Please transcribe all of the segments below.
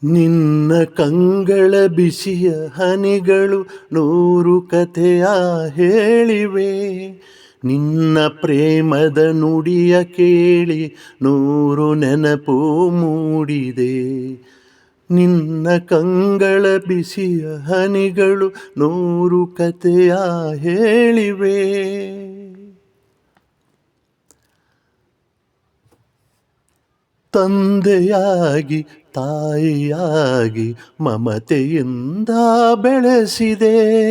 ನಿನ್ನ ಕಂಗಳ ಬಿಸಿಯ ಹನಿಗಳು ನೂರು ಕಥೆಯ ಹೇಳಿವೆ. ನಿನ್ನ ಪ್ರೇಮದ ನುಡಿಯ ಕೇಳಿ ನೂರು ನೆನಪು ಮೂಡಿದೆ. ನಿನ್ನ ಕಂಗಳ ಬಿಸಿಯ ಹನಿಗಳು ನೂರು ಕಥೆಯ ಹೇಳಿವೆ. ತಂದೆಯಾಗಿ ತಾಯಿಯಾಗಿ ಮಮತೆಯಿಂದ ಬೆಳೆಸಿದೆ.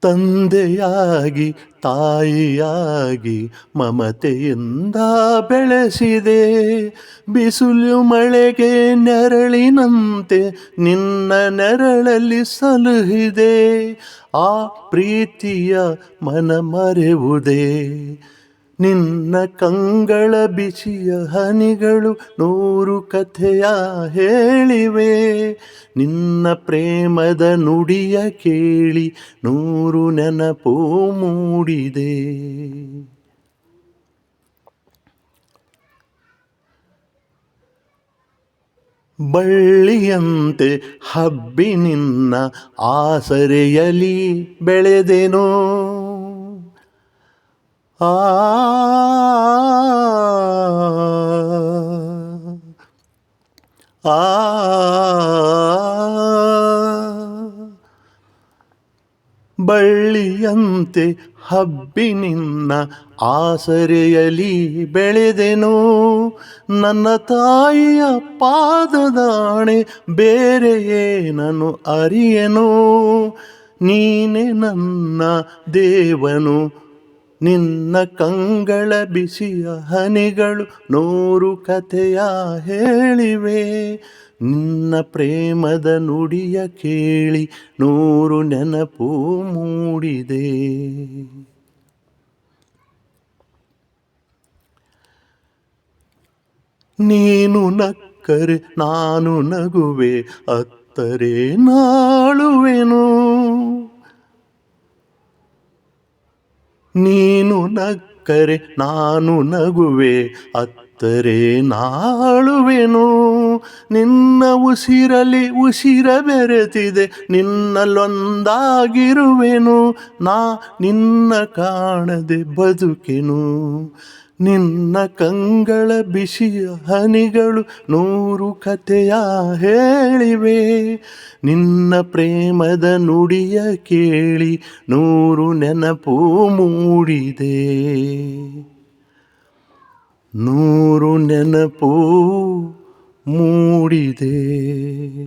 ತಂದೆಯಾಗಿ ತಾಯಿಯಾಗಿ ಮಮತೆಯಿಂದ ಬೆಳೆಸಿದೆ. ಬಿಸಿಲು ಮಳೆಗೆ ನೆರಳಿನಂತೆ ನಿನ್ನ ನೆರಳಲ್ಲಿ ಸಲುಹಿದೆ. ಆ ಪ್ರೀತಿಯ ಮನ ಮರೆವುದೇ. ನಿನ್ನ ಕಂಗಳ ಬಿಸಿಯ ಹನಿಗಳು ನೂರು ಕಥೆಯ ಹೇಳಿವೆ. ನಿನ್ನ ಪ್ರೇಮದ ನುಡಿಯ ಕೇಳಿ ನೂರು ನೆನಪು ಮೂಡಿದೆ. ಬಳ್ಳಿಯಂತೆ ಹಬ್ಬಿ ನಿನ್ನ ಆಸರೆಯಲಿ ಬೆಳೆದೆನೋ. ಆ ಬಳ್ಳಿಯಂತೆ ಹಬ್ಬಿ ನಿನ್ನ ಆಸರೆಯಲಿ ಬೆಳೆದೆನೋ. ನನ್ನ ತಾಯಿಯ ಪಾದದಾಣೆ ಬೇರೆ ಏನನು ಅರಿಯೆನೋ. ನೀನೆ ನನ್ನ ದೇವನು. ನಿನ್ನ ಕಂಗಳ ಬಿಸಿಯ ಹನಿಗಳು ನೂರು ಕಥೆಯ ಹೇಳಿವೆ. ನಿನ್ನ ಪ್ರೇಮದ ನುಡಿಯ ಕೇಳಿ ನೂರು ನೆನಪು ಮೂಡಿದೆ. ನೀನು ನಕ್ಕರೆ ನಾನು ನಗುವೆ, ಅತ್ತರೆ ನಾಳುವೆನು. ನೀನು ನಕ್ಕರೆ ನಾನು ನಗುವೆ, ಅತ್ತರೆ ನಾಳುವೆನು. ನಿನ್ನ ಉಸಿರಲಿ ಉಸಿರ ಬೆರೆತಿದೆ, ನಿನ್ನಲ್ಲೊಂದಾಗಿರುವೆನು. ನಾ ನಿನ್ನ ಕಾಣದೆ ಬದುಕೆನು. ನಿನ್ನ ಕಂಗಳ ಬಿಸಿಯ ಹನಿಗಳು ನೂರು ಕಥೆಯ ಹೇಳಿವೆ. ನಿನ್ನ ಪ್ರೇಮದ ನುಡಿಯ ಕೇಳಿ ನೂರು ನೆನಪು ಮೂಡಿದೆ. ನೂರು ನೆನಪು ಮೂಡಿದೆ.